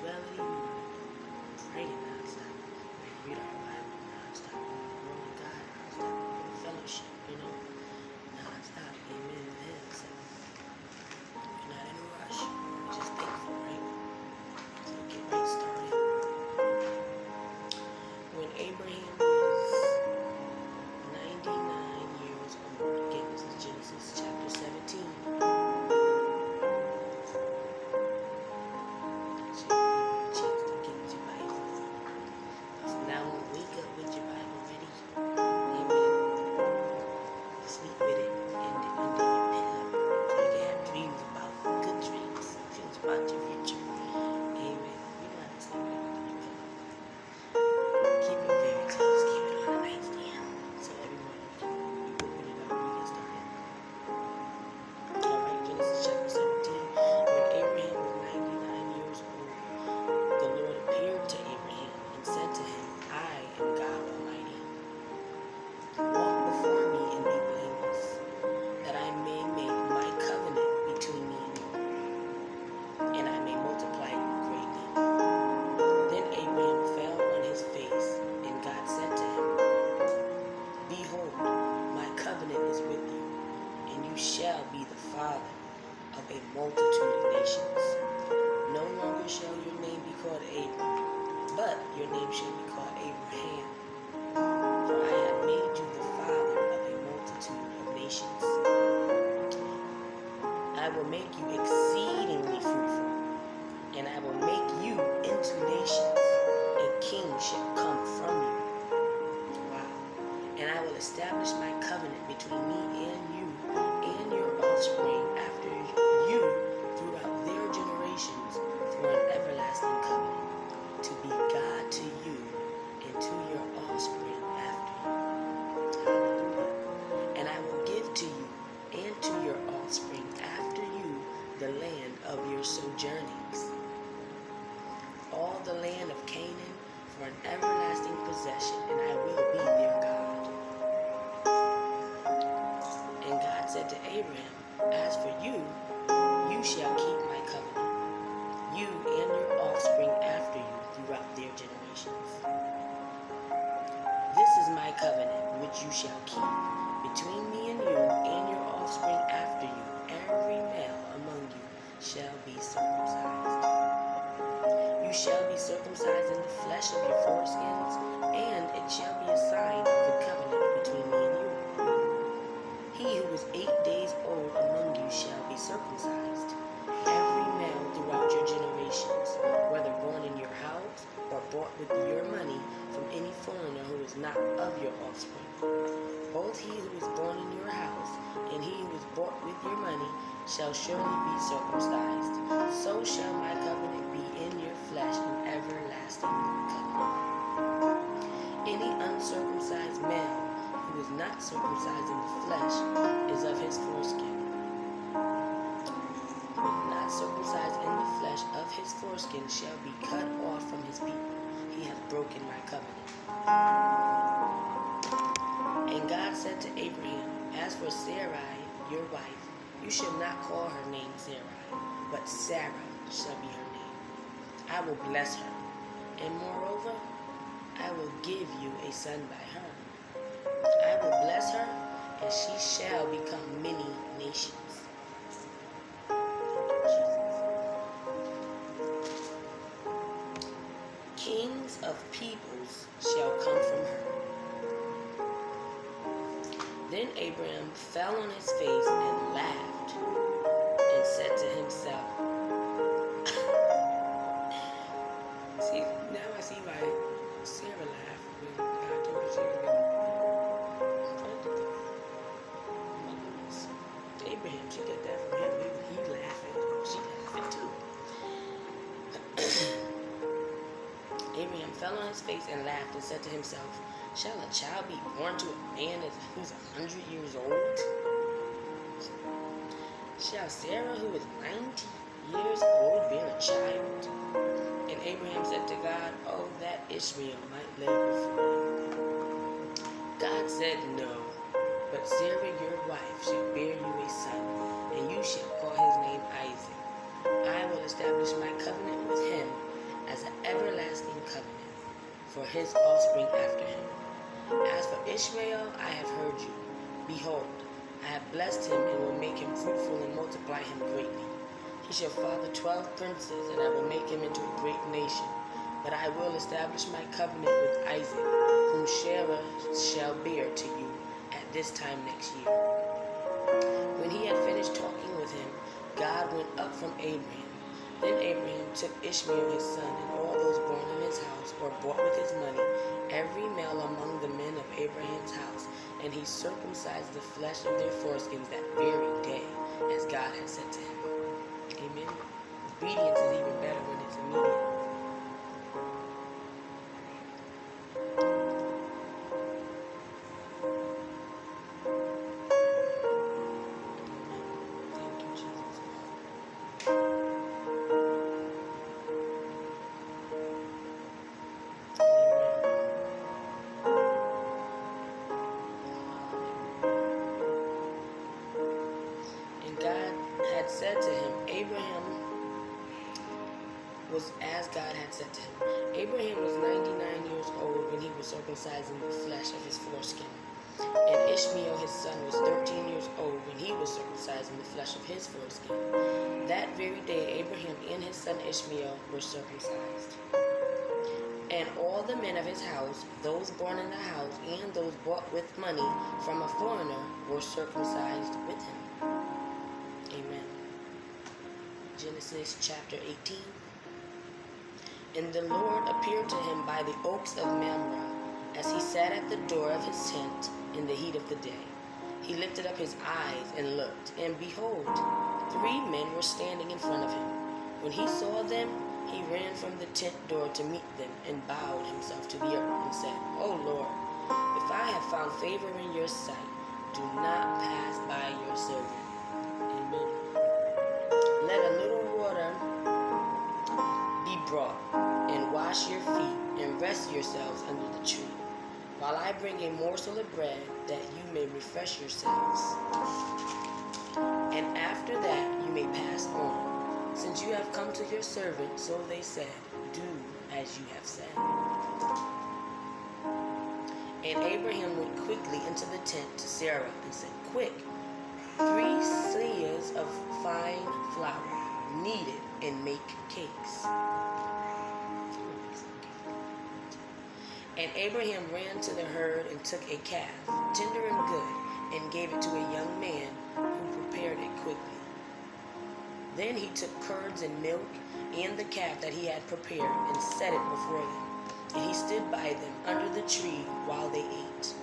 spirituality. We're going to be praying nonstop. We're going to read our Bible nonstop. We're going to grow in God nonstop. We're going to fellowship, nonstop. Amen with Him. So we're not in a rush. We're just thankful, right? So we get right started. When Abraham was 99 years old, again, this is Genesis chapter 17. Multitude of nations. No longer shall your name be called Abram, but your name shall be called Abraham. For I have made you the father of a multitude of nations. I will make you exceedingly fruitful, and I will make you into nations. A king shall come from you. Wow. And I will establish my covenant between me and you and your offspring after you throughout their generations for an everlasting covenant, to be God to you and to your offspring after you. Hallelujah. And I will give to you and to your offspring after you the land of your sojournings, all the land of Canaan for an everlasting possession, and I will be their God. And God said to Abraham, as for you, you shall keep my covenant, you and your offspring after you throughout their generations. This is my covenant which you shall keep between me and you and your offspring after you. Every male among you shall be circumcised. You shall be circumcised in the flesh of your foreskins, and it shall be a sign of the covenant between me and you. He who is 8 days old among you shall be circumcised, every male throughout your generations, whether born in your house or bought with your money from any foreigner who is not of your offspring. Both he who is born in your house and he who is bought with your money shall surely be circumcised. So shall my covenant be in your flesh, an everlasting covenant. Any uncircumcised male who is not circumcised in the flesh is of his foreskin. Who is not circumcised in the flesh of his foreskin shall be cut off from his people. He hath broken my covenant. And God said to Abraham, as for Sarai, your wife, you shall not call her name Sarai, but Sarah shall be her name. I will bless her, and moreover, I will give you a son by her. I will bless her, and she shall become many nations. Kings of peoples shall come from her. Then Abraham fell on his face and laughed, and said to himself, see, now I see why Sarah laughed when God told her she was going to Abraham, she got that from him. He laughing, she laughing too. Abraham fell on his face and laughed and said to himself, shall a child be born to a man who's 100 years old? Shall Sarah, who is 90 years old, bear a child? And Abraham said to God, oh, that Ishmael might live before you. God said, no, but Sarah your wife shall bear you a son, and you shall call his name Isaac. I will establish my covenant with him for his offspring after him. As for Ishmael, I have heard you. Behold, I have blessed him and will make him fruitful and multiply him greatly. He shall father 12 princes, and I will make him into a great nation. But I will establish my covenant with Isaac, whom Sarah shall bear to you at this time next year. When he had finished talking with him, God went up from Abraham. Then Abraham took Ishmael his son, and all those born in his house, or bought with his money, every male among the men of Abraham's house, and he circumcised the flesh of their foreskins that very day, as God had said to him. Amen. Obedience is even better when it's immediate. Thank you, Jesus. And God had said to him, Abraham was as God had said to him. Abraham was 99 years old when he was circumcising the flesh of his foreskin. And Ishmael his son was 13 years old when he was circumcising the flesh of his foreskin. That very day Abraham and his son Ishmael were circumcised. And all the men of his house, those born in the house and those bought with money from a foreigner, were circumcised with him. Amen. Genesis chapter 18. And the Lord appeared to him by the oaks of Mamre, as he sat at the door of his tent in the heat of the day. He lifted up his eyes and looked, and behold, 3 men were standing in front of him. When he saw them, he ran from the tent door to meet them and bowed himself to the earth and said, O Lord, if I have found favor in your sight, do not pass by your servant. Amen. Let a little water be brought, and wash your feet, and rest yourselves under the tree, while I bring a morsel of bread, that you may refresh yourselves. And after that you may pass on. Since you have come to your servant, so they said, do as you have said. And Abraham went quickly into the tent to Sarah and said, Quick, 3 seahs of fine flour, knead it and make cakes. And Abraham ran to the herd and took a calf, tender and good, and gave it to a young man who prepared it quickly. Then he took curds and milk and the calf that he had prepared and set it before them. And he stood by them under the tree while they ate.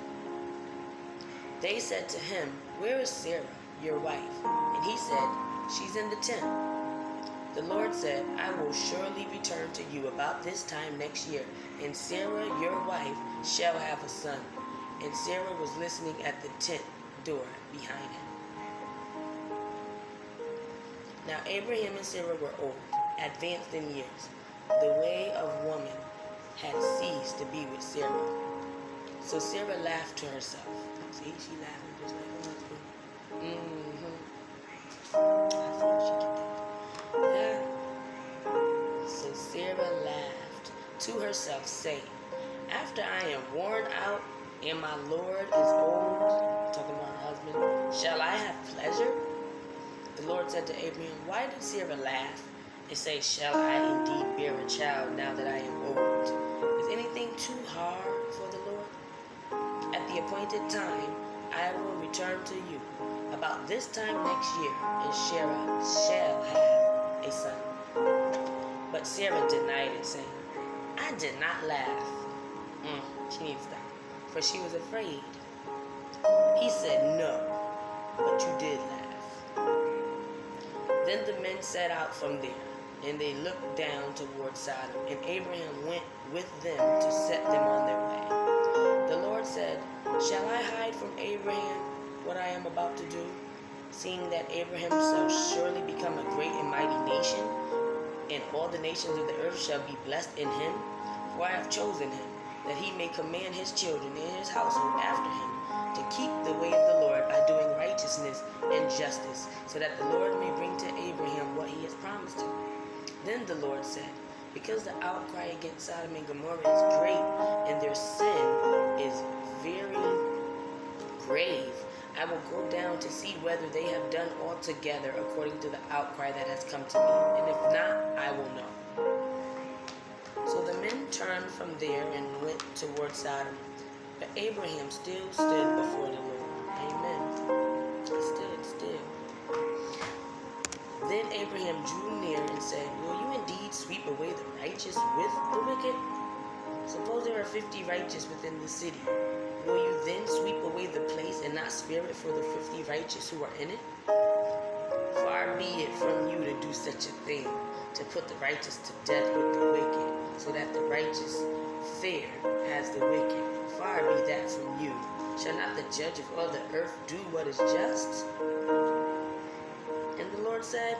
They said to him, Where is Sarah, your wife? And he said, She's in the tent. The Lord said, I will surely return to you about this time next year, and Sarah, your wife, shall have a son. And Sarah was listening at the tent door behind him. Now Abraham and Sarah were old, advanced in years. The way of woman had ceased to be with Sarah. So Sarah laughed to herself. See, she laughing just like her husband. Yeah. So Sarah laughed to herself, saying, After I am worn out and my Lord is old, talking about her husband, shall I have pleasure? The Lord said to Abraham, Why did Sarah laugh and say, Shall I indeed bear a child now that I am old? Is anything too hard for the Lord? At the appointed time, I will return to you about this time next year, and Sarah shall have a son. But Sarah denied it, saying, I did not laugh. She needs that, for she was afraid. He said, No, but you did laugh. Then the men set out from there, and they looked down toward Sodom, and Abraham went with them to set them on their way. The Lord said, Shall I hide from Abraham what I am about to do, seeing that Abraham shall surely become a great and mighty nation, and all the nations of the earth shall be blessed in him? For I have chosen him, that he may command his children and his household after him, to keep the way of the Lord by doing righteousness and justice, so that the Lord may bring to Abraham what he has promised him. Then the Lord said, Because the outcry against Sodom and Gomorrah is great and their sin is very grave, I will go down to see whether they have done altogether according to the outcry that has come to me, and if not, I will know. So the men turned from there and went toward Sodom, but Abraham still stood before the Lord. Amen. He stood still. Then Abraham drew near and said, will you indeed sweep away the righteous with the wicked? Suppose there are 50 righteous within the city. Will you then sweep away the place and not spare it for the 50 righteous who are in it? Far be it from you to do such a thing, to put the righteous to death with the wicked, so that the righteous fare as the wicked. Far be that from you. Shall not the judge of all the earth do what is just? And the Lord said,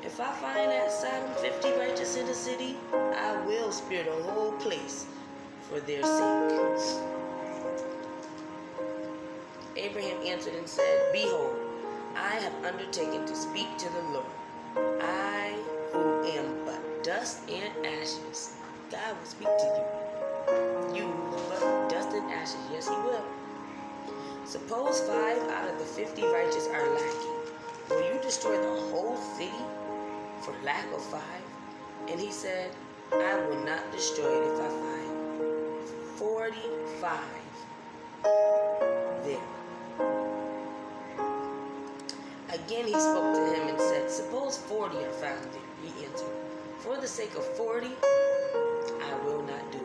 if I find at Sodom 50 righteous in the city, I will spare the whole place for their sake. Abraham answered and said, behold, I have undertaken to speak to the Lord. I who am but dust and ashes. God will speak to you. You but dust and ashes. Yes, he will. Suppose 5 out of the 50 righteous are lacking. Will you destroy the whole city for lack of 5? And he said, I will not destroy it if I find 45 there. Again he spoke to him and said, suppose 40 are found there. He answered, for the sake of 40, I will not do it.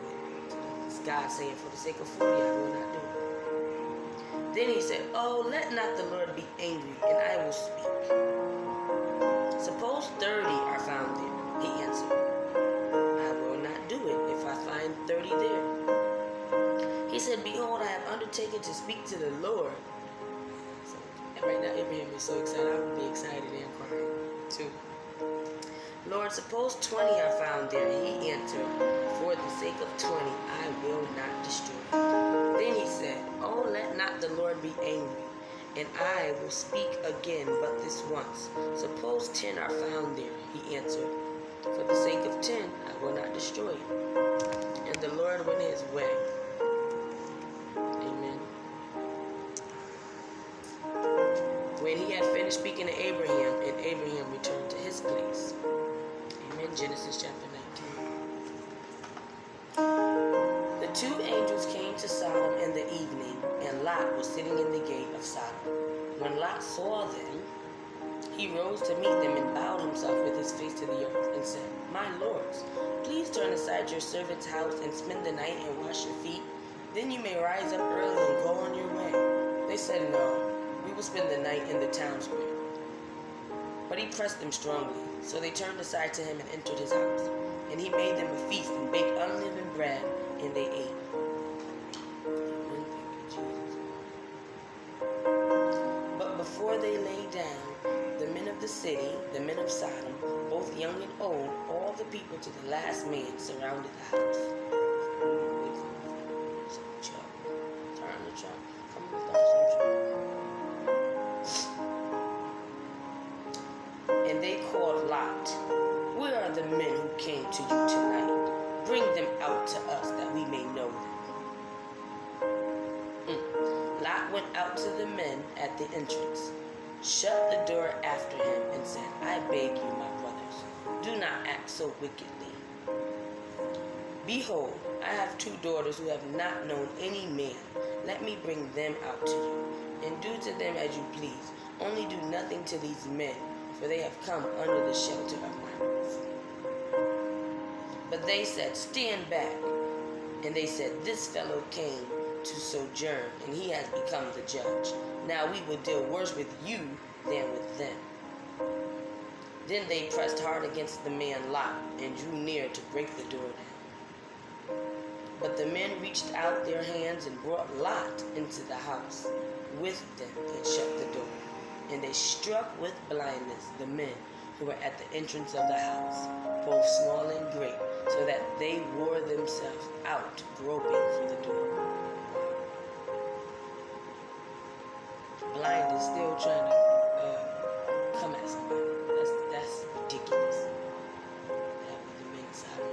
It's God saying, for the sake of 40, I will not do it. Then he said, oh, let not the Lord be angry, and I will speak. Suppose 30 are found there. He answered, I will not do it if I find 30 there. He said, behold, I have undertaken to speak to the Lord. So, right now, Abraham is so excited. I would be excited and crying too. Lord, suppose 20 are found there. He answered, for the sake of 20, I will not destroy. Then he said, oh, let not the Lord be angry, and I will speak again but this once. Suppose 10 are found there. He answered, for the sake of 10, I will not destroy it. And the Lord went his way. Amen. When he had finished speaking to Abraham, and Abraham returned to his place. Amen. Genesis chapter 19. The 2 angels came to Sodom in the evening, and Lot was sitting in the gate of Sodom. When Lot saw them, he rose to meet them and bowed himself with his face to the earth and said, my lords, please turn aside your servant's house and spend the night and wash your feet. Then you may rise up early and go on your way. They said, no, we will spend the night in the town square. But he pressed them strongly. So they turned aside to him and entered his house. And he made them a feast and baked unleavened bread, and they ate. But before they lay down, the men of the city, the men of Sodom, both young and old, all the people to the last man, surrounded the house. Turn the truck. Come on, start some trouble. And they called Lot. Where are the men who came to you tonight? Bring them out to us that we may know them. Lot went out to the men at the entrance, shut the door after him, and said, I beg you, my brothers, do not act so wickedly. Behold, I have 2 daughters who have not known any man. Let me bring them out to you, and do to them as you please. Only do nothing to these men, for they have come under the shelter of my roof. But they said, stand back. And they said, this fellow came to sojourn, and he has become the judge. Now we will deal worse with you than with them. Then they pressed hard against the man Lot, and drew near to break the door down. But the men reached out their hands and brought Lot into the house with them and shut the door. And they struck with blindness the men who were at the entrance of the house, both small and great, so that they wore themselves out, groping for the door. Blind is still trying to come at somebody. That's ridiculous. That was the men inside.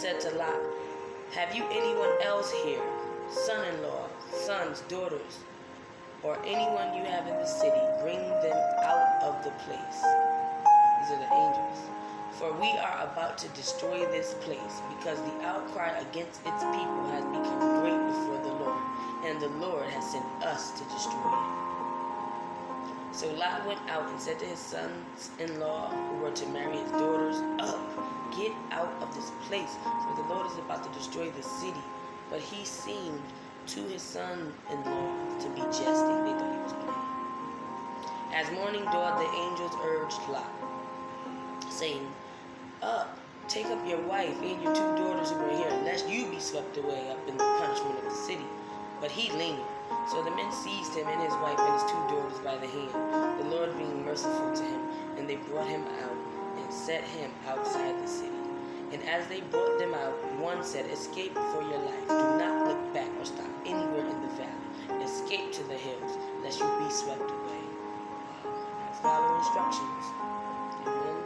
said to Lot, "Have you anyone else here, son-in-law, sons, daughters, or anyone you have in the city? Bring them out of the place." These are the angels. "For we are about to destroy this place, because the outcry against its people has become great before the Lord, and the Lord has sent us to destroy it." So Lot went out and said to his sons-in-law who were to marry his daughters, "Up, get out of this place, for the Lord is about to destroy the city." But he seemed to his son-in-law to be jesting. They thought he was playing. As morning dawned, the angels urged Lot, saying, "Up, take up your wife and your 2 daughters who are here, lest you be swept away up in the punishment of the city." But he lingered. So the men seized him and his wife and his 2 daughters by the hand, the Lord being merciful to him, and they brought him out and set him outside the city. And as they brought them out, one said, "Escape for your life. Do not look back or stop anywhere in the valley. Escape to the hills, lest you be swept away." Follow instructions. Amen.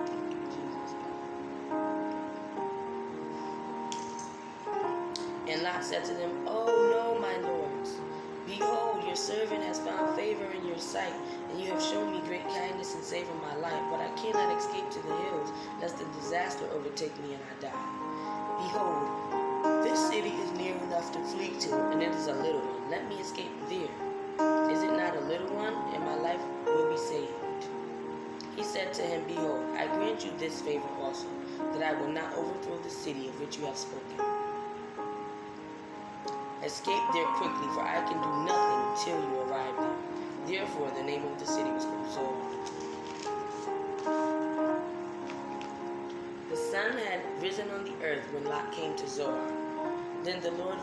Thank you, Jesus. And Lot said to them, "Oh no, my lords. Behold, your servant has found favor in your sight, and you have shown me great kindness in saving my life. But I cannot escape to the hills, lest the disaster overtake me and I die. Behold, this city is near enough to flee to, and it is a little one. Let me escape there. Is it not a little one, and my life will be saved?" He said to him, "Behold, I grant you this favor also, that I will not overthrow the city of which you have spoken. Escape there quickly, for I can do nothing until you arrive there." Therefore, the name of the city was called Zoar. The sun had risen on the earth when Lot came to Zoar. Then the Lord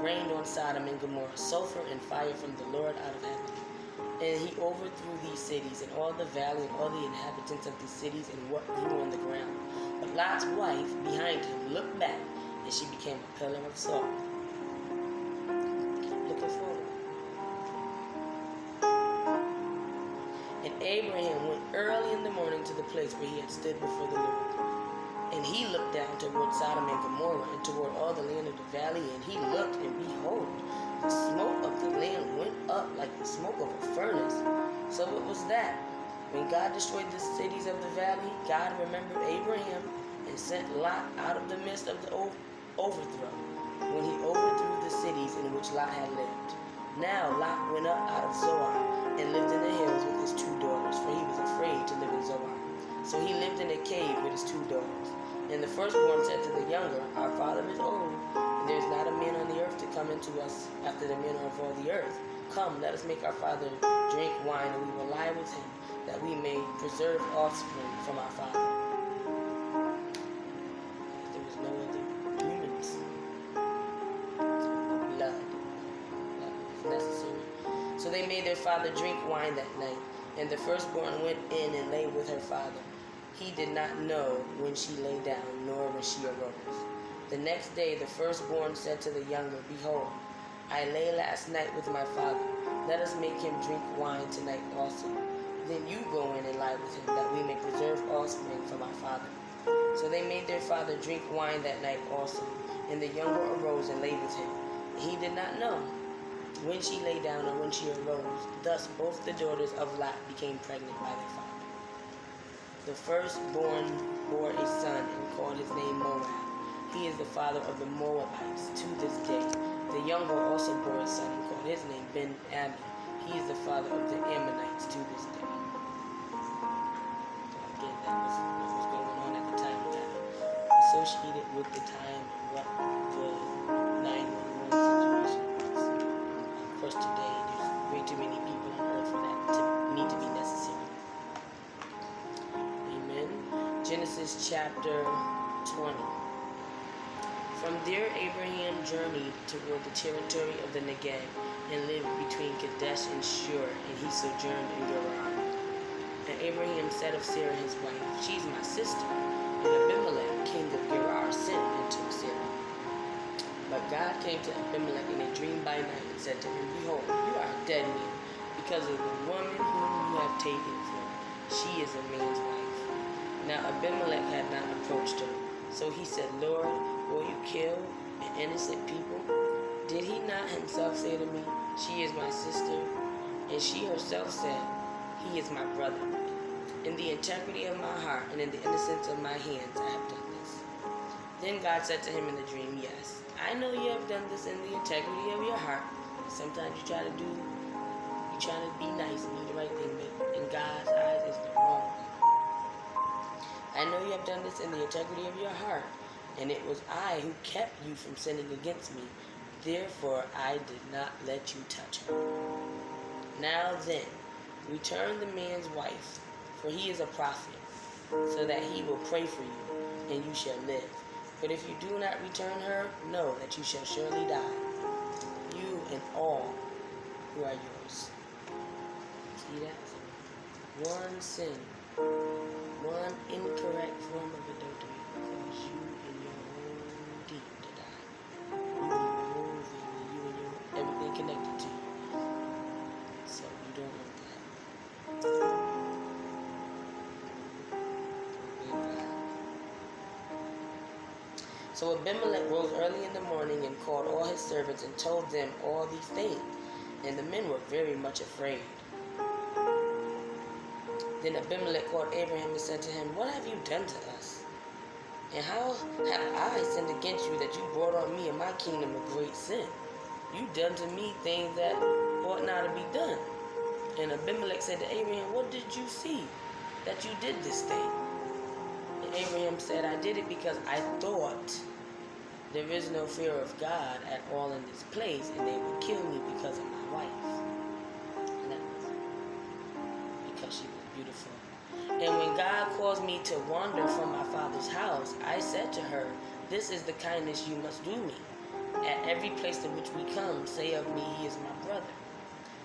rained on Sodom and Gomorrah sulfur and fire from the Lord out of heaven. And he overthrew these cities and all the valley and all the inhabitants of these cities and what grew on the ground. But Lot's wife behind him looked back, and she became a pillar of salt. Looking forward. And Abraham went early in the morning to the place where he had stood before the Lord. And he looked down toward Sodom and Gomorrah and toward all the land of the valley, and he looked, and behold, the smoke of the land went up like the smoke of a furnace. So it was that, when God destroyed the cities of the valley, God remembered Abraham and sent Lot out of the midst of the overthrow, when he overthrew the cities in which Lot had lived. Now Lot went up out of Zoar and lived in the hills with his 2 daughters, for he was afraid to live in Zoar. So he lived in a cave with his 2 daughters. And the firstborn said to the younger, "Our father is old, and there is not a man on the earth to come into us after the manner of all the earth. Come, let us make our father drink wine, and we will lie with him, that we may preserve offspring from our father." There was no other humans. Blood was necessary. So they made their father drink wine that night, and the firstborn went in and lay with her father. He did not know when she lay down, nor when she arose. The next day the firstborn said to the younger, "Behold, I lay last night with my father. Let us make him drink wine tonight also. Then you go in and lie with him, that we may preserve offspring from our father." So they made their father drink wine that night also, and the younger arose and lay with him. He did not know when she lay down or when she arose. Thus both the daughters of Lot became pregnant by their father. The firstborn bore a son and called his name Moab. He is the father of the Moabites to this day. The younger also bore a son and called his name Ben-Ami. He is the father of the Ammonites to this day. So again, that was what was going on at the time. We got associated with the time and what the 911 situation was. Of course, today there's way too many people on earth for that to need to be necessary. Genesis chapter 20. From there Abraham journeyed toward the territory of the Negev and lived between Kadesh and Shur, and he sojourned in Gerar. And Abraham said of Sarah his wife, "She's my sister." And Abimelech, king of Gerar, sent and took Sarah. But God came to Abimelech in a dream by night and said to him, "Behold, you are a dead man, because of the woman whom you have taken from. She is a man's wife." Now Abimelech had not approached her, So he said, Lord, will you kill an innocent people? Did he not himself say to me, she is my sister? And she herself said, he is my brother. In the integrity of my heart and in the innocence of my hands I have done this. Then God said to him in the dream, yes, I know you have done this in the integrity of your heart. Sometimes you try to be nice and do the right thing, but in God's eyes it's the wrong thing. I know you have done this in the integrity of your heart, and it was I who kept you from sinning against me. Therefore I did not let you touch her. Now then, return the man's wife, for he is a prophet, so that he will pray for you, and you shall live. But if you do not return her, know that you shall surely die, you and all who are yours. See that? One sin, one incorrect form of adultery will cause you and your whole team to die. You and your whole family, you and your everything connected to you. So you don't want that. So Abimelech rose early in the morning and called all his servants and told them all these things. And the men were very much afraid. Then Abimelech called Abraham and said to him, what have you done to us? And how have I sinned against you that you brought on me and my kingdom a great sin? You done to me things that ought not to be done. And Abimelech said to Abraham, what did you see that you did this thing? And Abraham said, I did it because I thought there is no fear of God at all in this place, and they will kill me because of my wife. And that was because she was beautiful. And when God caused me to wander from my father's house, I said to her, this is the kindness you must do me. At every place to which we come, say of me, he is my brother.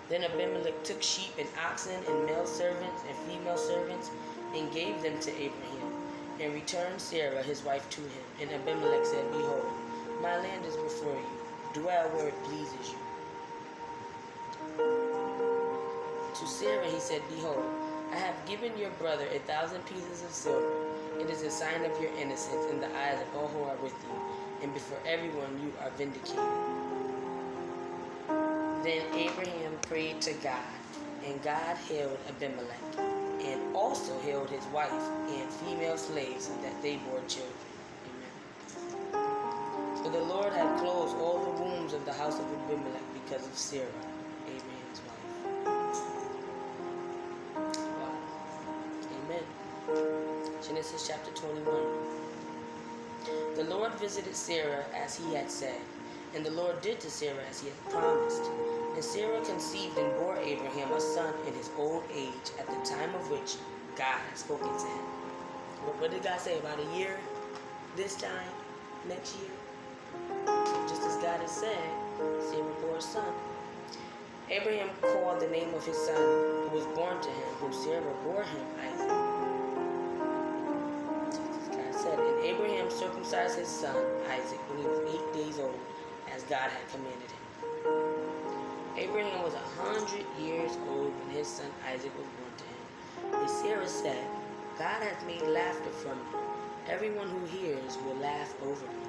Then Abimelech took sheep and oxen and male servants and female servants and gave them to Abraham, and returned Sarah his wife to him. And Abimelech said, behold, my land is before you. Dwell where it pleases you. To Sarah he said, behold, I have given your brother 1,000 pieces of silver. It is a sign of your innocence in the eyes of all who are with you, and before everyone you are vindicated. Then Abraham prayed to God, and God healed Abimelech, and also healed his wife and female slaves, so that they bore children. Amen. For the Lord had closed all the wombs of the house of Abimelech because of Sarah, Abraham's wife. Wow. Amen. Genesis chapter 21. The Lord visited Sarah as he had said, and the Lord did to Sarah as he had promised. And Sarah conceived and bore Abraham a son in his old age, at the time of which God had spoken to him. What did God say? About a year? This time? Next year? Just as God had said, Sarah bore a son. Abraham called the name of his son who was born to him, whom Sarah bore him, Isaac. Just as God said. And Abraham circumcised his son, Isaac, when he was 8 days old, as God had commanded him. Abraham was 100 years old when his son Isaac was born to him. And Sarah said, God hath made laughter from me. Everyone who hears will laugh over me.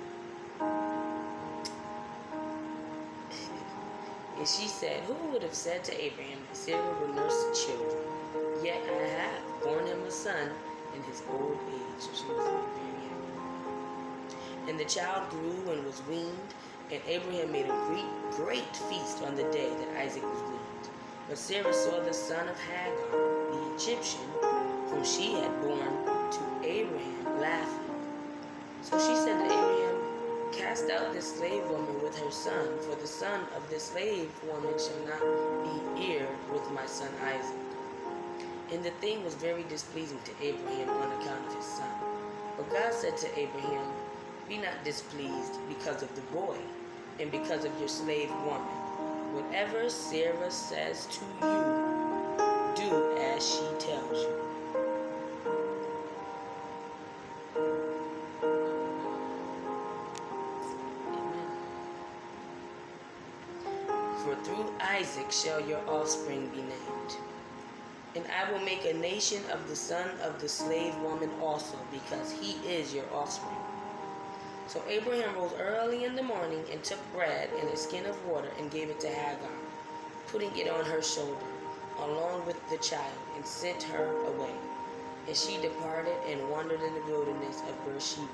And she said, who would have said to Abraham that Sarah would nurse children? Yet I have borne him a son in his old age. So she was very young. And the child grew and was weaned, and Abraham made a great feast on the day that Isaac was weaned. But Sarah saw the son of Hagar, the Egyptian, whom she had borne to Abraham, laughing. So she said to Abraham, cast out this slave woman with her son, for the son of this slave woman shall not be heir with my son Isaac. And the thing was very displeasing to Abraham on account of his son. But God said to Abraham, be not displeased because of the boy, and because of your slave woman. Whatever Sarah says to you, do as she tells you. Amen. For through Isaac shall your offspring be named. And I will make a nation of the son of the slave woman also, because he is your offspring. So Abraham rose early in the morning and took bread and a skin of water and gave it to Hagar, putting it on her shoulder, along with the child, and sent her away. And she departed and wandered in the wilderness of Beersheba.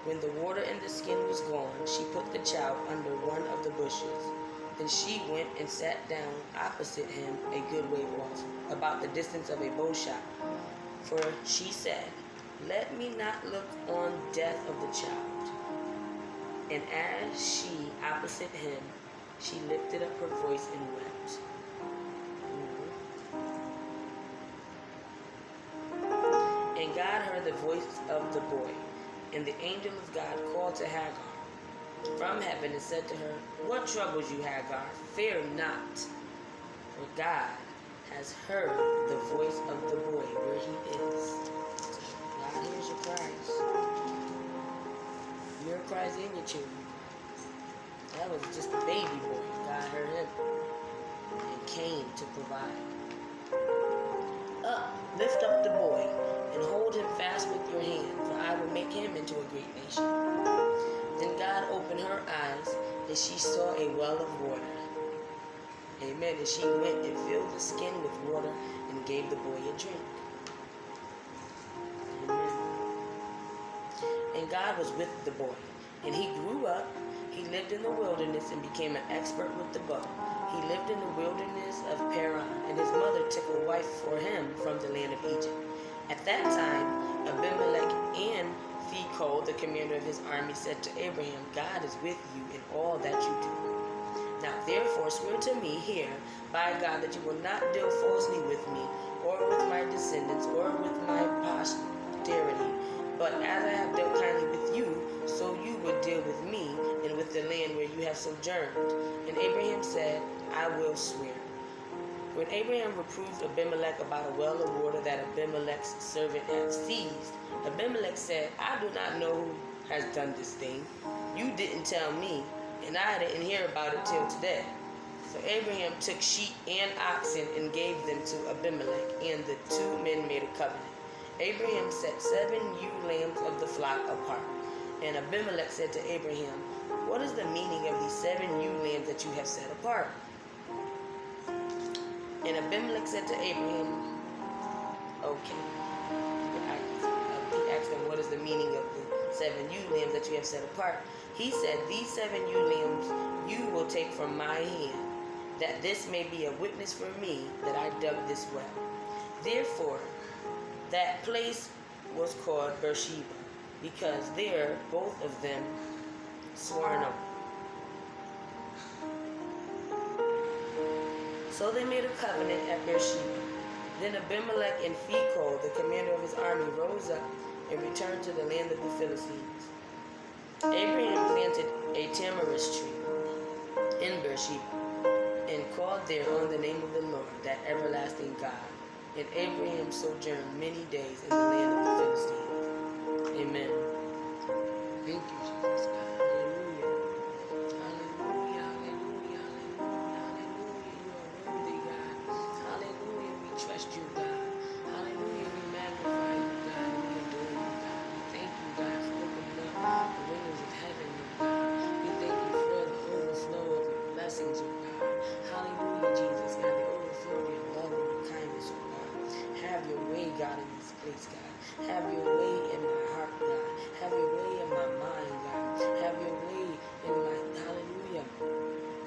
When the water in the skin was gone, she put the child under one of the bushes. Then she went and sat down opposite him a good way off, about the distance of a bow shot. For she said, "Let me not look on death of the child." And as she opposite him, she lifted up her voice and wept. And God heard the voice of the boy, and the angel of God called to Hagar from heaven and said to her, "What troubles you, Hagar? Fear not, for God has heard the voice of the boy where he is." God hears your cries. Your cries and your children. That was just a baby boy. God heard him and came to provide. Up, lift up the boy, and hold him fast with your hand, for I will make him into a great nation. Then God opened her eyes, and she saw a well of water. Amen. And she went and filled the skin with water and gave the boy a drink. Amen. And God was with the boy, and he grew up. He lived in the wilderness and became an expert with the bow. He lived in the wilderness of Paran, and his mother took a wife for him from the land of Egypt. At that time, Abimelech and Phicol, the commander of his army, said to Abraham, "God is with you in all that you do. Now therefore swear to me here by God that you will not deal falsely with me, or with my descendants, or with my posterity, but as I have dealt kindly with you, so you would deal with me and with the land where you have sojourned." And Abraham said, "I will swear." When Abraham reproved Abimelech about a well of water that Abimelech's servant had seized, Abimelech said, "I do not know who has done this thing. You didn't tell me, and I didn't hear about it till today." So Abraham took sheep and oxen and gave them to Abimelech, and the two men made a covenant. Abraham set 7 ewe lambs of the flock apart. And Abimelech said to Abraham, "What is the meaning of these 7 ewe lambs that you have set apart?" And Abimelech said to Abraham, "Okay." He asked him, "What is the meaning of the 7 ewe lambs that you have set apart?" He said, "These 7 ewe lambs you will take from my hand, that this may be a witness for me that I dug this well." Therefore, that place was called Beersheba, because there both of them swore an oath. So they made a covenant at Beersheba. Then Abimelech and Phicol, the commander of his army, rose up and returned to the land of the Philistines. Abraham planted a tamarisk tree in Beersheba and called there on the name of the Lord, that everlasting God. And Abraham sojourned many days in the land of the Philistines. Amen. Thank you, Jesus God. Hallelujah. Hallelujah. Hallelujah. Hallelujah. Hallelujah. You are worthy, God. Hallelujah. We trust you, God. Hallelujah. We magnify you, God. And we adore you, God. We thank you, God, for opening up the windows of heaven, oh God. We thank you for the overflow of your blessings, oh God. Hallelujah, Jesus God. The overflow of your love and your kindness, oh God. Have your way, God, in this place, God. Have your way in my heart, God. Have your way in my mind, God. Have your way in my, hallelujah,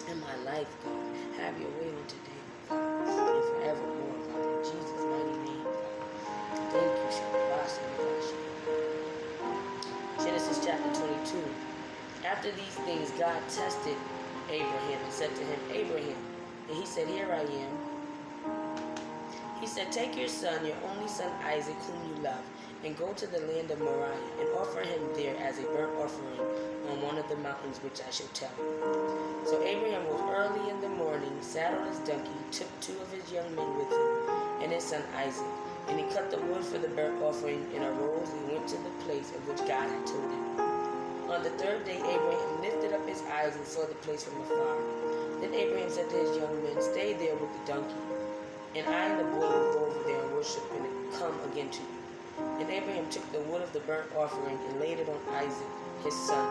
in my life, God. Have your way on today, God, and forevermore, God. In Jesus' mighty name, God. Thank you, Shabbat. Genesis chapter 22. After these things, God tested Abraham and said to him, "Abraham." And he said, "Here I am." He said, "Take your son, your only son Isaac, whom you love, and go to the land of Moriah, and offer him there as a burnt offering on one of the mountains which I shall tell you." So Abraham rose early in the morning, saddled his donkey, took 2 of his young men with him, and his son Isaac. And he cut the wood for the burnt offering, and arose and went to the place of which God had told him. On the 3rd day, Abraham lifted up his eyes and saw the place from afar. Then Abraham said to his young men, "Stay there with the donkey, and I and the boy will go over there and worship and come again to you." And Abraham took the wood of the burnt offering and laid it on Isaac, his son.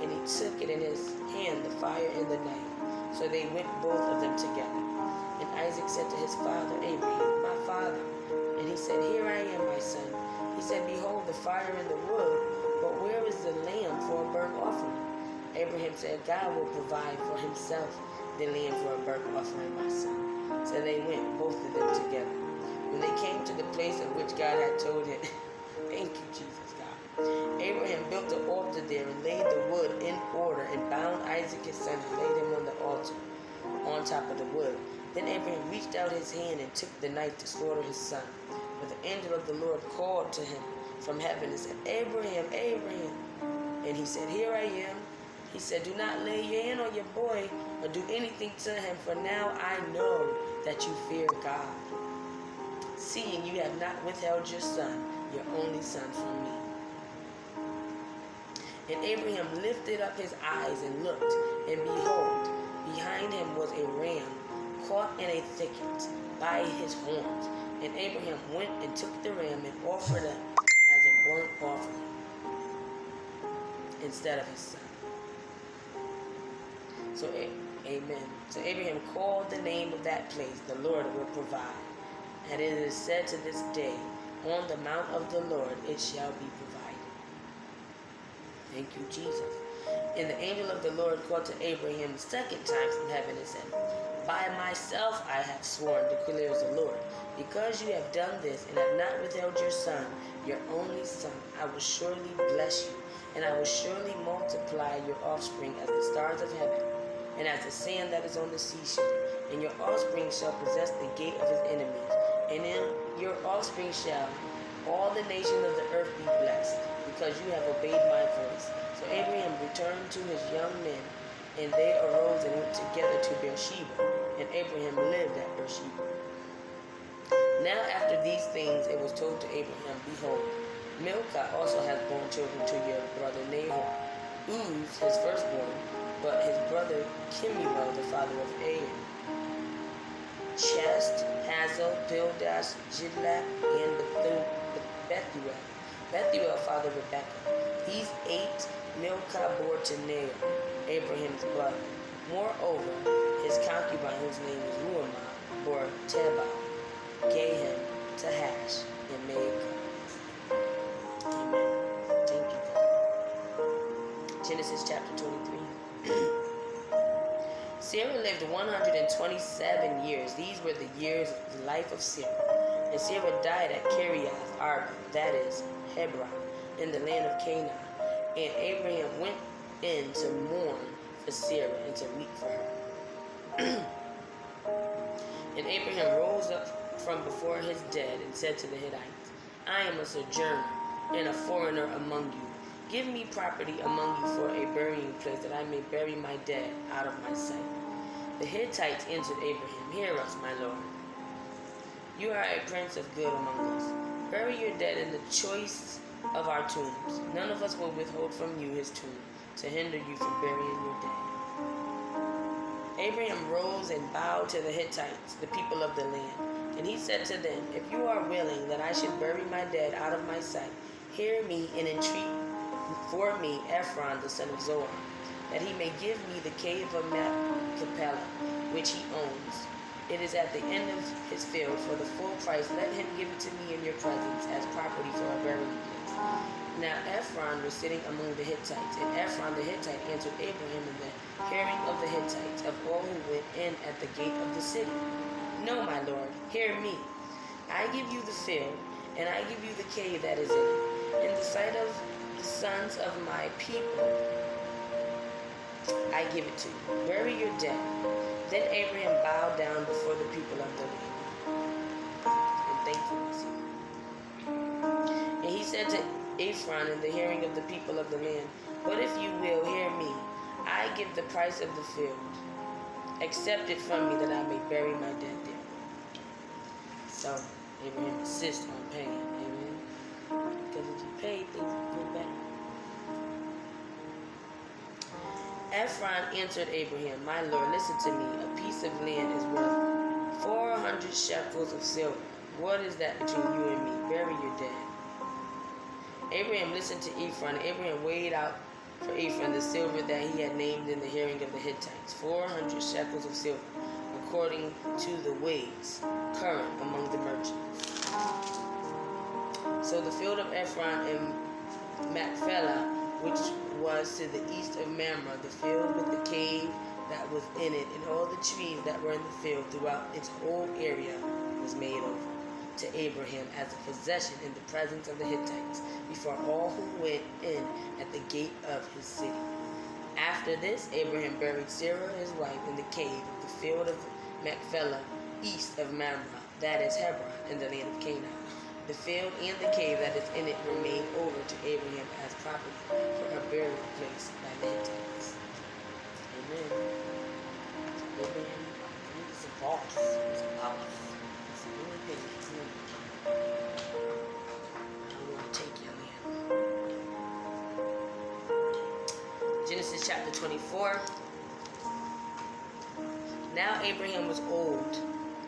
And he took it in his hand, the fire and the knife. So they went both of them together. And Isaac said to his father Abraham, "My father." And he said, "Here I am, my son." He said, "Behold, the fire and the wood, but where is the lamb for a burnt offering?" Abraham said, "God will provide for himself the lamb for a burnt offering, my son." So they went, both of them together. When they came to the place of which God had told him, thank you, Jesus, God. Abraham built an altar there and laid the wood in order and bound Isaac his son and laid him on the altar on top of the wood. Then Abraham reached out his hand and took the knife to slaughter his son. But the angel of the Lord called to him from heaven and said, "Abraham, Abraham." And he said, "Here I am." He said, "Do not lay your hand on your boy or do anything to him, for now I know that you fear God, seeing you have not withheld your son, your only son, from me." And Abraham lifted up his eyes and looked, and behold, behind him was a ram caught in a thicket by his horns. And Abraham went and took the ram and offered it as a burnt offering instead of his son. So, amen. So Abraham called the name of that place, "The Lord will provide." And it is said to this day, "On the mount of the Lord it shall be provided." Thank you, Jesus. And the angel of the Lord called to Abraham the second time from heaven and said, "By myself I have sworn, declares the Lord, because you have done this and have not withheld your son, your only son, I will surely bless you, and I will surely multiply your offspring as the stars of heaven, and as the sand that is on the seashore. And your offspring shall possess the gate of his enemies, and in your offspring shall all the nations of the earth be blessed, because you have obeyed my voice." So Abraham returned to his young men, and they arose and went together to Beersheba, and Abraham lived at Beersheba. Now after these things it was told to Abraham, "Behold, Milcah also has borne children to your brother Nahor, Uz his firstborn, but his brother Kemuel, the father of Ain, Chest, Hazel, Pildash, Jidlap, and Bethuel. Bethuel fathered Rebekah. These 8 Milcah bore to Nahor, Abraham's brother. Moreover, his concubine, whose name is Ruhamah, bore Tebah, Gahem, Tahash, and Maacah. Amen. Thank you, God. Genesis chapter 23. Sarah lived 127 years. These were the years of the life of Sarah. And Sarah died at Kiriath Arba, that is, Hebron, in the land of Canaan. And Abraham went in to mourn for Sarah and to weep for her. And Abraham rose up from before his dead and said to the Hittites, "I am a sojourner and a foreigner among you. Give me property among you for a burying place, that I may bury my dead out of my sight." The Hittites answered Abraham, "Hear us, my lord. You are a prince of good among us. Bury your dead in the choice of our tombs. None of us will withhold from you his tomb, to hinder you from burying your dead." Abraham rose and bowed to the Hittites, the people of the land. And he said to them, "If you are willing that I should bury my dead out of my sight, hear me and entreat for me Ephron the son of Zohar, that he may give me the cave of Machpelah, which he owns. It is at the end of his field. For the full price, let him give it to me in your presence as property for a burying place." Now Ephron was sitting among the Hittites, and Ephron the Hittite answered Abraham in the hearing of the Hittites, of all who went in at the gate of the city, "No, my lord, hear me. I give you the field, and I give you the cave that is in it, in the sight of the sons of my people. I give it to you. Bury your dead." Then Abraham bowed down before the people of the land in thankfulness. And he said to Ephron in the hearing of the people of the land, "But if you will hear me, I give the price of the field. Accept it from me, that I may bury my dead there." So Abraham insists on paying. Amen. Because if you pay, things will go better. Ephron answered Abraham, "My lord, listen to me. A piece of land is worth 400 shekels of silver. What is that between you and me? Bury your dead." Abraham listened to Ephron, and Abraham weighed out for Ephron the silver that he had named in the hearing of the Hittites, 400 shekels of silver, according to the weights current among the merchants. So the field of Ephron and Machpelah, which was to the east of Mamre, the field with the cave that was in it, and all the trees that were in the field throughout its whole area, was made over to Abraham as a possession in the presence of the Hittites, before all who went in at the gate of his city. After this, Abraham buried Sarah his wife in the cave of the field of Machpelah, east of Mamre, that is Hebron, in the land of Canaan. The field and the cave that is in it were made over to Abraham as property for a burial place by the Hittites. Amen. Abraham is a boss. He's a boss. He's a really big. I don't want to take your land. Genesis chapter 24. Now Abraham was old,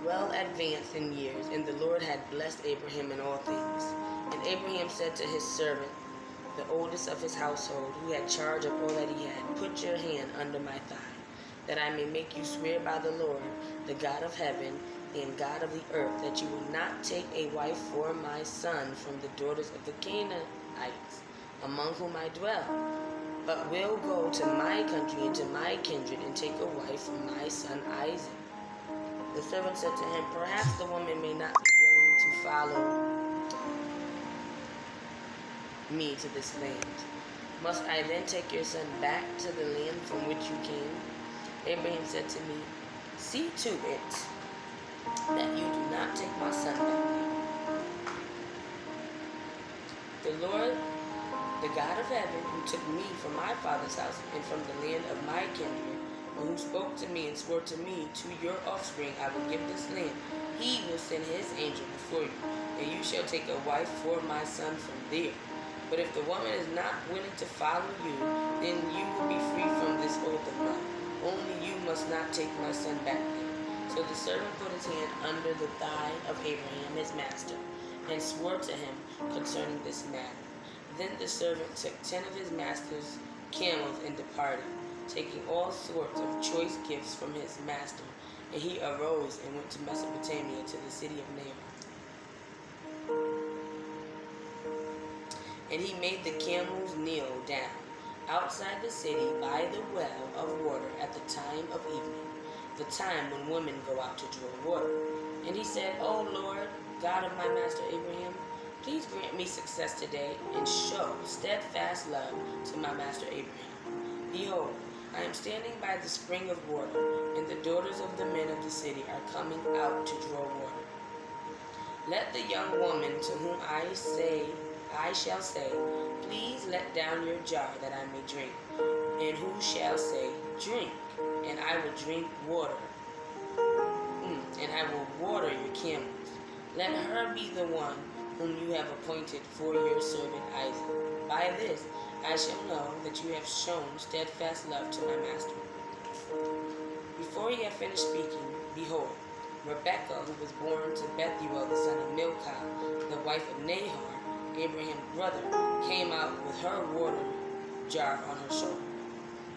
well advanced in years, and the Lord had blessed Abraham in all things. And Abraham said to his servant, the oldest of his household, who had charge of all that he had, put your hand under my thigh, that I may make you swear by the Lord, the God of heaven and God of the earth, that you will not take a wife for my son from the daughters of the Canaanites, among whom I dwell, but will go to my country and to my kindred, and take a wife for my son Isaac. The servant said to him, perhaps the woman may not be willing to follow me to this land. Must I then take your son back to the land from which you came? Abraham said to me, see to it that you do not take my son back there. The Lord, the God of heaven, who took me from my father's house and from the land of my kindred, and who spoke to me and swore to me, to your offspring I will give this land, he will send his angel before you, and you shall take a wife for my son from there. But if the woman is not willing to follow you, then you will be free from this oath of mine. Only you must not take my son back there. So the servant put his hand under the thigh of Abraham, his master, and swore to him concerning this matter. Then the servant took 10 of his master's camels and departed, taking all sorts of choice gifts from his master. And he arose and went to Mesopotamia, to the city of Naamah. And he made the camels kneel down outside the city by the well of water at the time of evening, the time when women go out to draw water. And he said, O Lord, God of my master Abraham, please grant me success today and show steadfast love to my master Abraham. Behold, I am standing by the spring of water, and the daughters of the men of the city are coming out to draw water. Let the young woman to whom I shall say, please let down your jar that I may drink, and who shall say, drink, and I will drink water, and I will water your camels. Let her be the one whom you have appointed for your servant Isaac. By this I shall know that you have shown steadfast love to my master. Before he had finished speaking, behold, Rebekah, who was born to Bethuel the son of Milcah, the wife of Nahor, Abraham's brother, came out with her water jar on her shoulder.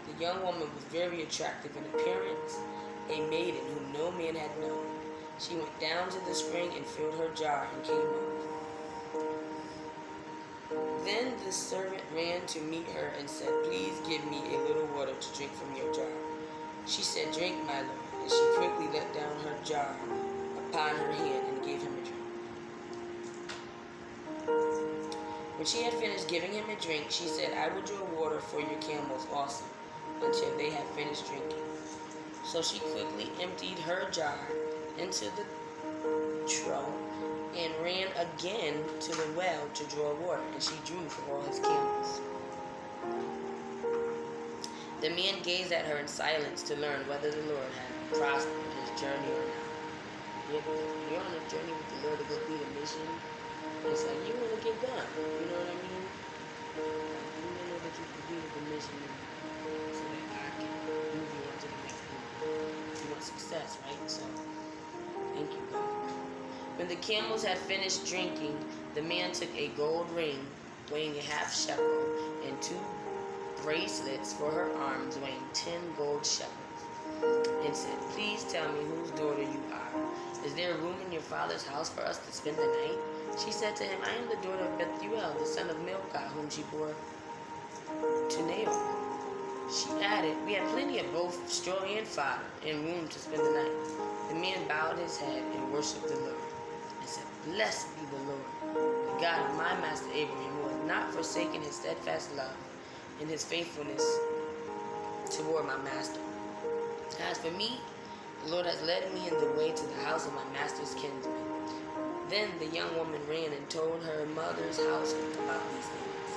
The young woman was very attractive in appearance, a maiden whom no man had known. She went down to the spring and filled her jar and came up. Then the servant ran to meet her and said, please give me a little water to drink from your jar. She said, drink, my lord. And she quickly let down her jar upon her hand and gave him a drink. When she had finished giving him a drink, she said, I will draw water for your camels also, until they have finished drinking. So she quickly emptied her jar into the trough and ran again to the well to draw water, and she drew for all his camels. The man gazed at her in silence to learn whether the Lord had prospered his journey or not. You're on a journey with the Lord to go complete a mission. It's like you want to get done. You know what I mean? You know that you completed the mission so that I can move you on to the next thing. You want success, right? So, thank you, God. When the camels had finished drinking, the man took a gold ring weighing a half shekel, and 2 bracelets for her arms, weighing 10 gold shekels, and said, "Please tell me whose daughter you are. Is there room in your father's house for us to spend the night?" She said to him, "I am the daughter of Bethuel, the son of Milcah, whom she bore to Naomi." She added, "We have plenty of both straw and fodder, and room to spend the night." The man bowed his head and worshipped the Lord, and said, "Blessed be the Lord, the God of my master Abraham, who has not forsaken his steadfast love and his faithfulness toward my master. As for me, the Lord has led me in the way to the house of my master's kinsman." Then the young woman ran and told her mother's household about these things.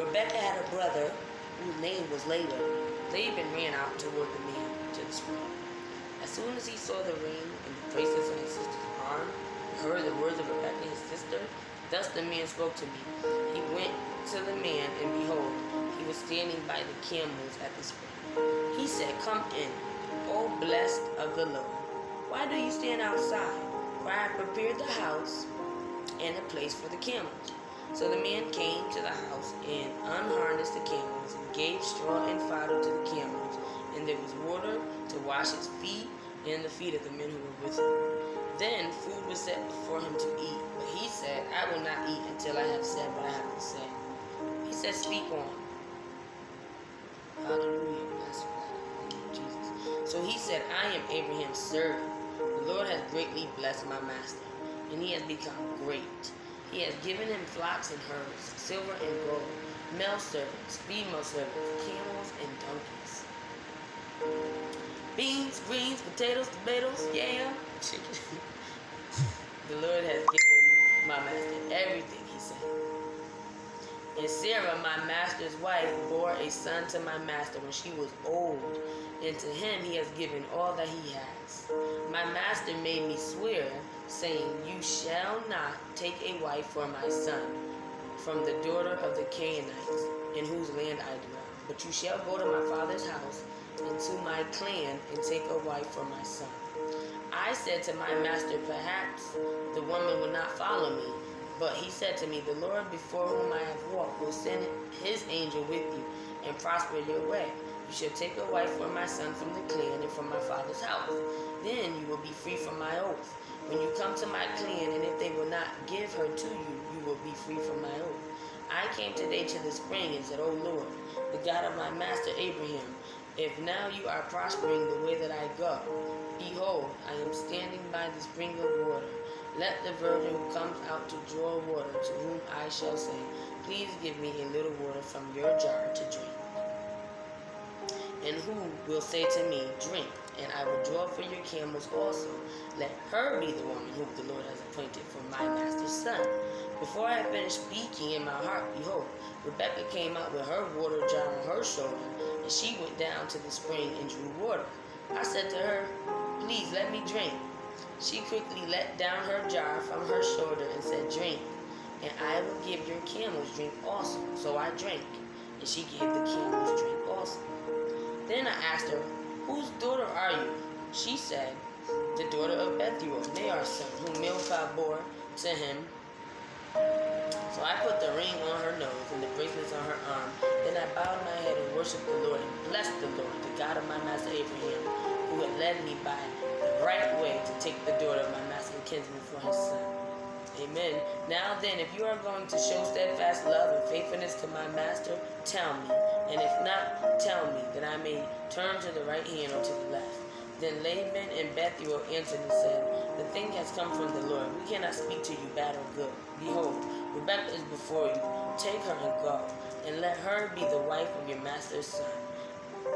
Rebekah had a brother whose name was Laban. Laban ran out toward the man to the spring. As soon as he saw the ring and the bracelets on his sister's arm, and heard the words of Rebekah his sister, thus the man spoke to me. He went to the man, and behold, he was standing by the camels at the spring. He said, "Come in, O blessed of the Lord. Why do you stand outside? For I have prepared the house and a place for the camels." So the man came to the house and unharnessed the camels and gave straw and fodder to the camels, and there was water to wash his feet and the feet of the men who were with him. Then food was set before him to eat, but he said, "I will not eat until I have said what I have to say." He said, "Speak on." Hallelujah. Bless Jesus. So he said, "I am Abraham's servant. The Lord has greatly blessed my master, and he has become great. He has given him flocks and herds, silver and gold, male servants, female servants, camels and donkeys, beans, greens, potatoes, tomatoes, yam, chicken." The Lord has given my master everything, he said. "And Sarah, my master's wife, bore a son to my master when she was old, and to him he has given all that he has. My master made me swear, saying, 'You shall not take a wife for my son from the daughter of the Canaanites, in whose land I dwell, but you shall go to my father's house and to my clan and take a wife for my son.' I said to my master, 'Perhaps the woman will not follow me.' But he said to me, 'The Lord before whom I have walked will send his angel with you and prosper your way. You shall take a wife for my son from the clan and from my father's house. Then you will be free from my oath. When you come to my clan, and if they will not give her to you, you will be free from my oath. I came today to the spring and said, O Lord, the God of my master Abraham, if now you are prospering the way that I go, behold, I am standing by the spring of water. Let the virgin who comes out to draw water, to whom I shall say, Please give me a little water from your jar to drink. And who will say to me, Drink, and I will draw for your camels also. Let her be the woman whom the Lord has appointed for my master's son. Before I had finished speaking in my heart, behold, Rebekah came out with her water jar on her shoulder, and she went down to the spring and drew water. I said to her, Please let me drink. She quickly let down her jar from her shoulder and said, Drink, and I will give your camels drink also. So I drank, and she gave the camels drink also. Then I asked her, Whose daughter are you? She said, The daughter of Bethuel, Naor's son, whom Milcah bore to him. So I put the ring on her nose and the bracelets on her arm. Then I bowed my head and worshipped the Lord and blessed the Lord, the God of my master Abraham, who had led me by the right way to take the daughter of my master kinsman for his son. Amen. Now then, if you are going to show steadfast love and faithfulness to my master, tell me. And if not, tell me, that I may turn to the right hand or to the left. Then Laban and Bethuel answered and said, The thing has come from the Lord. We cannot speak to you bad or good. Behold, Rebekah is before you. Take her and go, and let her be the wife of your master's son,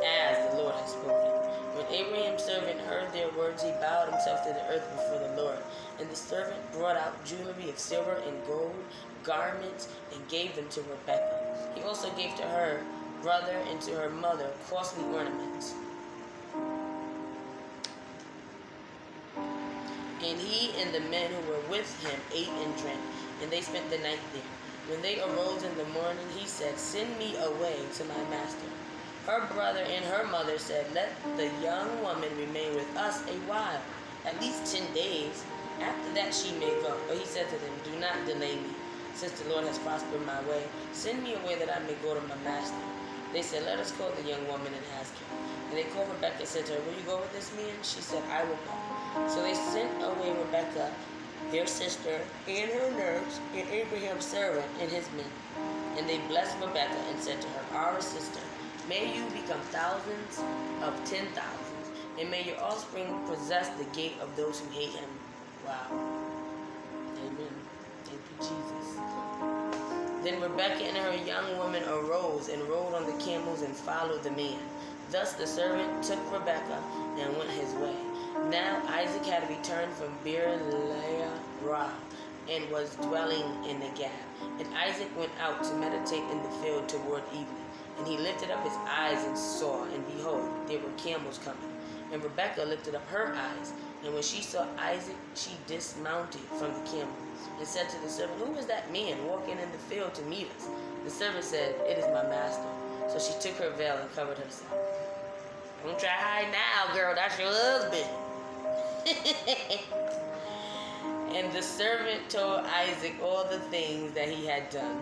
as the Lord has spoken. When Abraham's servant heard their words, he bowed himself to the earth before the Lord. And the servant brought out jewelry of silver and gold, garments, and gave them to Rebekah. He also gave to her brother and to her mother costly ornaments. And he and the men who were with him ate and drank, and they spent the night there. When they arose in the morning, he said, Send me away to my master. Her brother and her mother said, Let the young woman remain with us a while, at least 10 days. After that she may go. But he said to them, Do not delay me. since the Lord has prospered my way, send me away that I may go to my master. They said, let us call the young woman and ask her. And they called Rebekah and said to her, will you go with this man? She said, I will go. So they sent away Rebekah, their sister, and her nurse, and Abraham's servant, and his men. And they blessed Rebekah and said to her, our sister, may you become thousands of 10,000s, and may your offspring possess the gate of those who hate him. Wow. Amen. Thank you, Jesus. Then Rebekah and her young woman arose and rode on the camels and followed the man. Thus the servant took Rebekah and went his way. Now Isaac had returned from Beer-lahai-roi and was dwelling in Negeb. And Isaac went out to meditate in the field toward evening. And he lifted up his eyes and saw, and behold, there were camels coming. And Rebekah lifted up her eyes, and when she saw Isaac, she dismounted from the camel, and said to the servant, who is that man walking in the field to meet us? The servant said, it is my master. So she took her veil and covered herself. Don't try to hide now, girl, that's your husband. And the servant told Isaac all the things that he had done.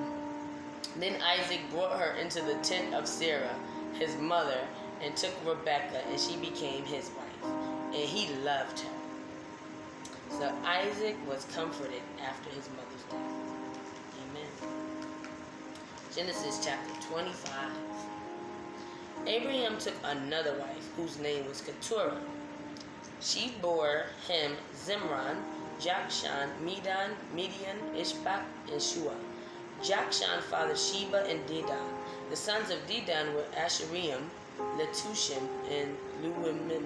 Then Isaac brought her into the tent of Sarah, his mother, and took Rebekah, and she became his wife, and he loved her. So Isaac was comforted after his mother's death. Amen. Genesis chapter 25. Abraham took another wife, whose name was Keturah. She bore him Zimran, Jokshan, Medan, Midian, Ishbak, and Shua. Jokshan fathered Sheba and Dedan. The sons of Dedan were Asherim, Letushim, and Luimim.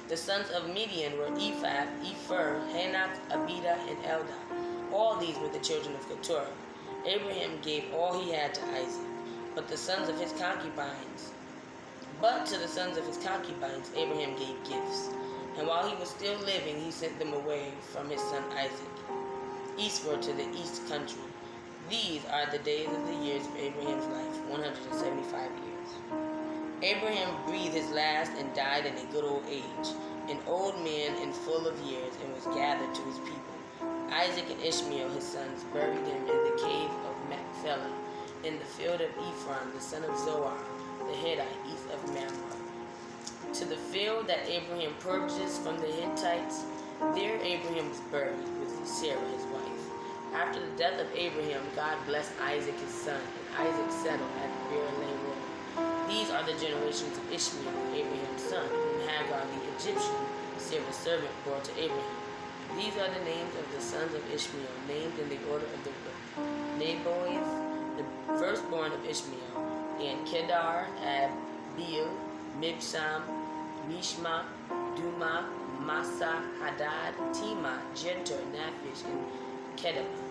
The sons of Midian were Ephah, Epher, Hanak, Abida, and Eldah. All these were the children of Keturah. Abraham gave all he had to Isaac, but to the sons of his concubines, Abraham gave gifts. And while he was still living, he sent them away from his son Isaac, eastward to the east country. These are the days of the years of Abraham's life, 175 years. Abraham breathed his last and died in a good old age, an old man and full of years, and was gathered to his people. Isaac and Ishmael, his sons, buried him in the cave of Machpelah, in the field of Ephron, the son of Zohar, the Hittite, east of Mamre. To the field that Abraham purchased from the Hittites, there Abraham was buried with Sarah, his wife. After the death of Abraham, God blessed Isaac, his son, and Isaac settled at Beer-lahai-roi. These are the generations of Ishmael, Abraham's son, whom Hagar the Egyptian, Sarah's servant, bore to Abraham. These are the names of the sons of Ishmael, named in the order of their birth. Nebaioth, the firstborn of Ishmael, and Kedar, Abiel, Mibsam, Mishma, Duma, Massa, Hadad, Tema, Jeter, Naphish, and Kedemah.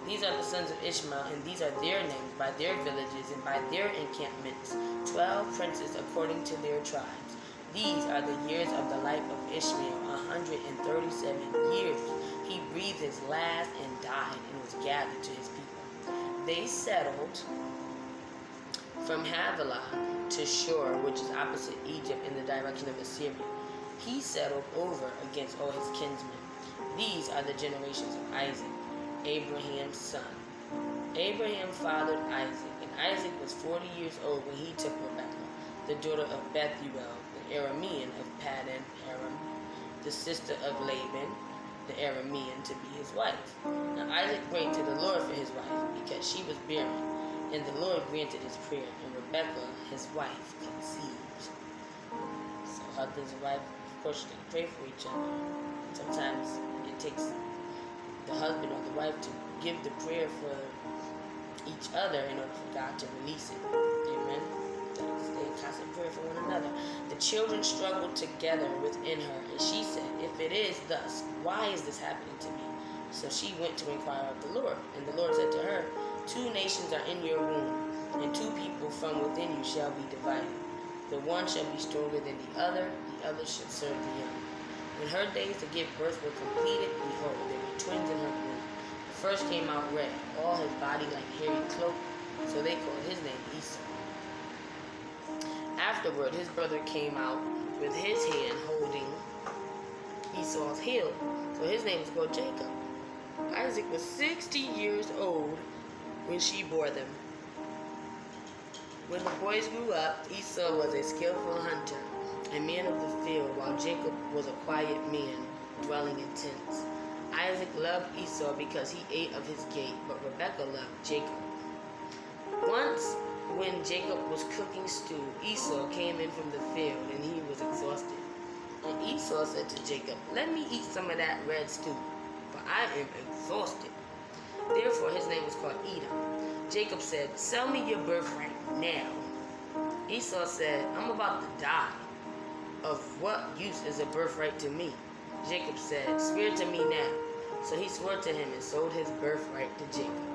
These are the sons of Ishmael, and these are their names by their villages and by their encampments, 12 princes according to their tribes. These are the years of the life of Ishmael, 137 years. He breathed his last and died and was gathered to his people. They settled from Havilah to Shur, which is opposite Egypt in the direction of Assyria. He settled over against all his kinsmen. These are the generations of Isaac, Abraham's son. Abraham fathered Isaac, and Isaac was 40 years old when he took Rebekah, the daughter of Bethuel, the Aramean of Paddan Aram, the sister of Laban, the Aramean, to be his wife. Now Isaac prayed to the Lord for his wife, because she was barren, and the Lord granted his prayer, and Rebekah, his wife, conceived. So husbands and wives, of course, they pray for each other. Sometimes it takes the husband or the wife to give the prayer for each other in order for God to release it. Amen. Stay in constant prayer for one another. The children struggled together within her, and she said, if it is thus, why is this happening to me? So she went to inquire of the Lord, and the Lord said to her, 2 nations are in your womb, and 2 people from within you shall be divided. The one shall be stronger than the other shall serve the young. When her days to give birth were completed, behold, there were twins in her womb. The first came out red, all his body like a hairy cloak, so they called his name Esau. Afterward, his brother came out with his hand holding Esau's heel, so his name was called Jacob. Isaac was 60 years old when she bore them. When the boys grew up, Esau was a skillful hunter, a man of the field, while Jacob was a quiet man, dwelling in tents. Isaac loved Esau because he ate of his gate, but Rebekah loved Jacob. Once, when Jacob was cooking stew, Esau came in from the field, and he was exhausted. And Esau said to Jacob, "Let me eat some of that red stew, for I am exhausted." Therefore his name was called Edom. Jacob said, "Sell me your birthright now." Esau said, "I'm about to die. Of what use is a birthright to me?" Jacob said, "Swear to me now." So he swore to him and sold his birthright to Jacob.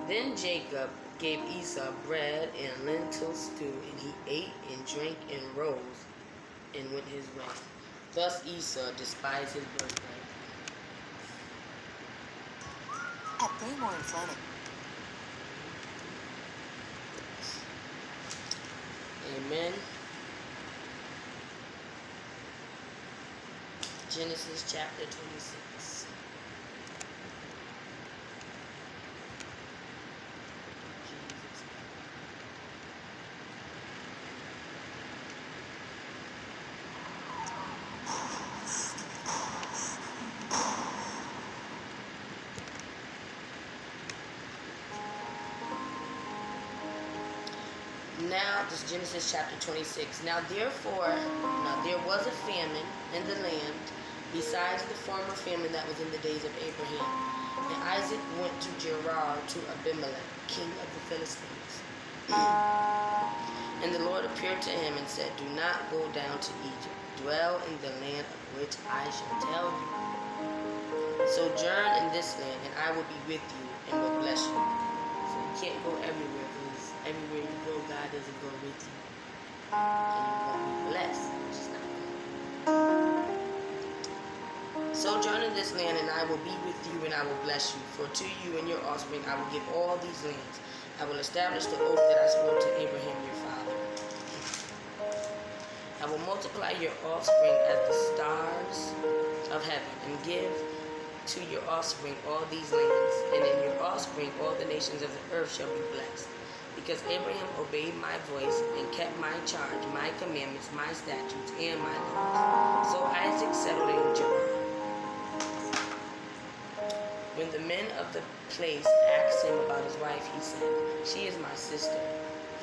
Then Jacob gave Esau bread and lentil stew, and he ate and drank and rose and went his way. Thus Esau despised his birthright. At Braymore and Fleming. Amen. Genesis chapter 26. Now, this is Genesis chapter 26. Now there was a famine in the land, besides the former famine that was in the days of Abraham. And Isaac went to Gerar to Abimelech, king of the Philistines. And the Lord appeared to him and said, "Do not go down to Egypt. Dwell in the land of which I shall tell you. Sojourn in this land, and I will be with you and will bless you." So you can't go everywhere, because everywhere you go, God doesn't go with you. And you won't be blessed, which is not good. Sojourn in this land, and I will be with you, and I will bless you. For to you and your offspring I will give all these lands. I will establish the oath that I swore to Abraham your father. I will multiply your offspring as the stars of heaven, and give to your offspring all these lands, and in your offspring all the nations of the earth shall be blessed. Because Abraham obeyed my voice and kept my charge, my commandments, my statutes, and my laws. So Isaac settled in Gerar. When the men of the place asked him about his wife, he said, "She is my sister."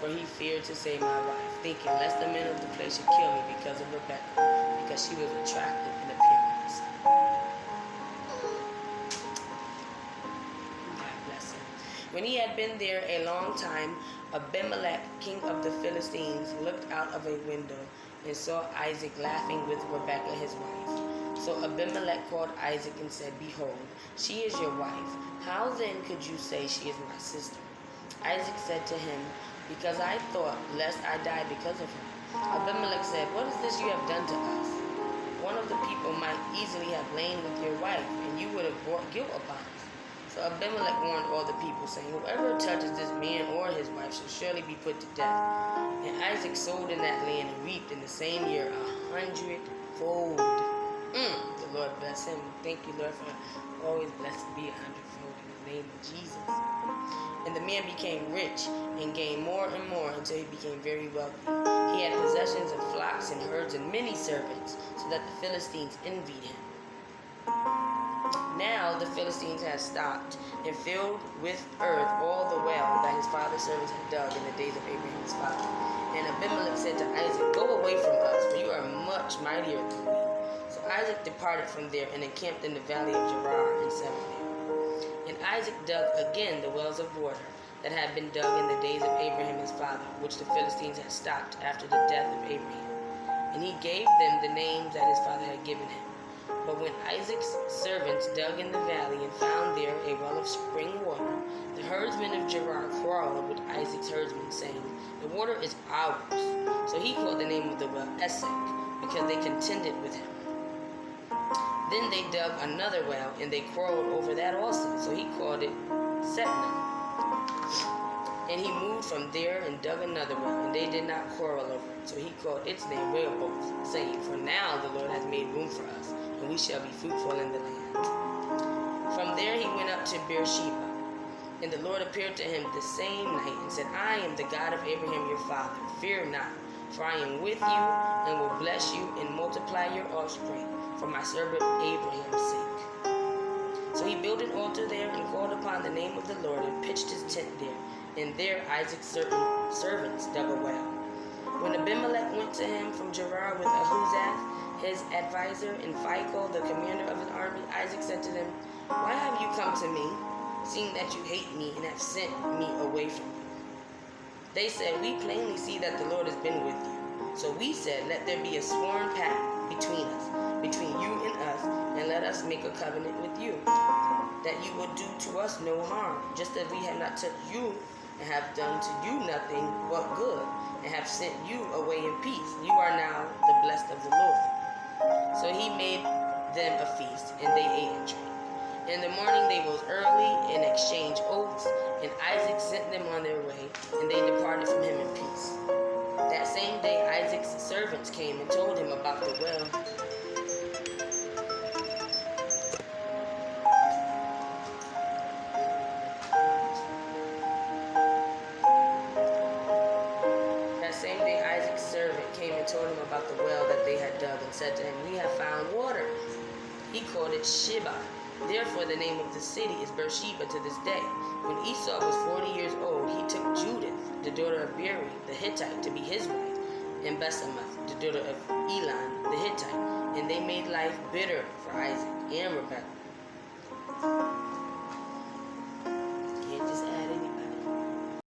For he feared to say my wife, thinking lest the men of the place should kill me because of Rebekah, because she was attractive in appearance. God bless him. When he had been there a long time, Abimelech, king of the Philistines, looked out of a window and saw Isaac laughing with Rebekah his wife. So Abimelech called Isaac and said, "Behold, she is your wife. How then could you say she is my sister?" Isaac said to him, "Because I thought lest I die because of her." Abimelech said, "What is this you have done to us? One of the people might easily have lain with your wife, and you would have brought guilt upon us." So Abimelech warned all the people, saying, "Whoever touches this man or his wife shall surely be put to death." And Isaac sold in that land and reaped in the same year 100-fold. The Lord bless him. Thank you, Lord, for always blessed to be 100-fold in the name of Jesus. And the man became rich and gained more and more until he became very wealthy. He had possessions of flocks and herds and many servants, so that the Philistines envied him. Now the Philistines had stopped and filled with earth all the well that his father's servants had dug in the days of Abraham his father. And Abimelech said to Isaac, "Go away from us, for you are much mightier than we." So Isaac departed from there and encamped in the valley of Gerar and settled there. And Isaac dug again the wells of water that had been dug in the days of Abraham his father, which the Philistines had stopped after the death of Abraham. And he gave them the names that his father had given him. But when Isaac's servants dug in the valley and found there a well of spring water, the herdsmen of Gerar quarreled with Isaac's herdsmen, saying, "The water is ours." So he called the name of the well Esek, because they contended with him. Then they dug another well, and they quarreled over that also. So he called it Setna. And he moved from there and dug another well, and they did not quarrel over it. So he called its name Rehoboth, saying, For now the Lord has made room for us, and we shall be fruitful in the land. From there he went up to Beersheba. And the Lord appeared to him the same night and said, I am the God of Abraham your father. Fear not, for I am with you and will bless you and multiply your offspring for my servant Abraham's sake. So he built an altar there and called upon the name of the Lord and pitched his tent there. And there Isaac's servants dug a well. When Abimelech went to him from Gerar with Ahuzath, his advisor, and Phicol, the commander of his army, Isaac said to them, Why have you come to me, seeing that you hate me and have sent me away from you? They said, We plainly see that the Lord has been with you. So we said, Let there be a sworn pact between us, between you and us, and let us make a covenant with you, that you will do to us no harm, just as we have not touched you and have done to you nothing but good, and have sent you away in peace. You are now the blessed of the Lord. So he made them a feast, and they ate and drank. In the morning they rose early and exchanged oaths, and Isaac sent them on their way, and they departed from him in peace. That same day Isaac's servants came and told him about the well. That same day Isaac's servant came and told him about the well that they had dug, and said to him, We have found water. He called it Sheba. Therefore the name of the city is Beersheba to this day. When Esau was 40 years old, he took Judith, the daughter of Beeri the Hittite, to be his wife, and Basemath, the daughter of Elon the Hittite, and they made life bitter for Isaac and Rebekah.